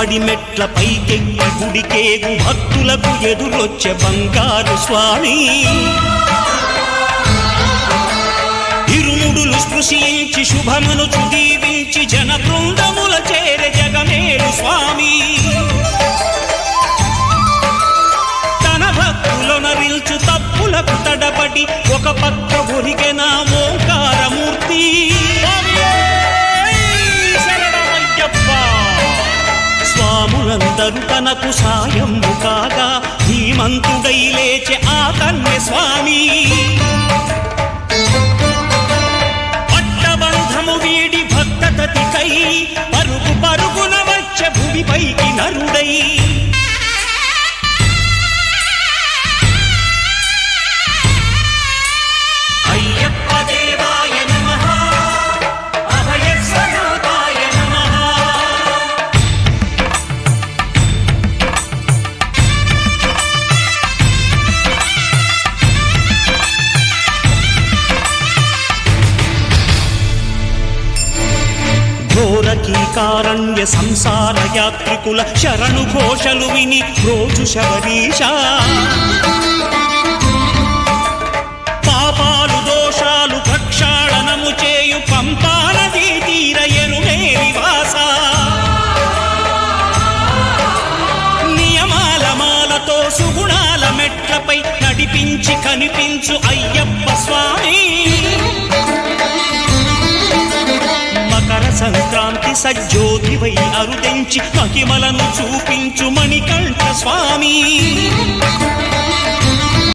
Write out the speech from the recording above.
పడిమెట్ల పైకెక్కి గుడికేగు భక్తులకు ఎదురొచ్చే బంగారు స్వామి ఇరుముడులు స్పృశించి శుభమును దీవించి జన బృందముల చేర జగమేలు స్వామి తన భక్తులొనరిల్చు తప్పులకు తడబడి ఒక పక్క ఒరిగెన ఓంకారమూర్తి స్వాములందరూ తనకు సాయము కాగా ధీమంతుడై లేచె ఆ కన్య స్వామి పట్టబంధము వీడి భక్తతతికై పరుగు పరుగున వచ్చే భూమిపైకి నరుడై ఘోరకీకారణ్య సంసార యాత్రికుల శరణు ఘోషలు విని రోజు శబరీష పాపాలు దోషాలు ప్రక్షాళనము చేయు పంపానదీ తీరయనునే నివాస నియమాల మాలతో సుగుణాల మెట్లపై నడిపించి కనిపించు అయ్యప్ప స్వామి మకర సంక్రాంతి సజ్జోతివై అరుదెంచి మహిమలను చూపించు మణికంఠ స్వామి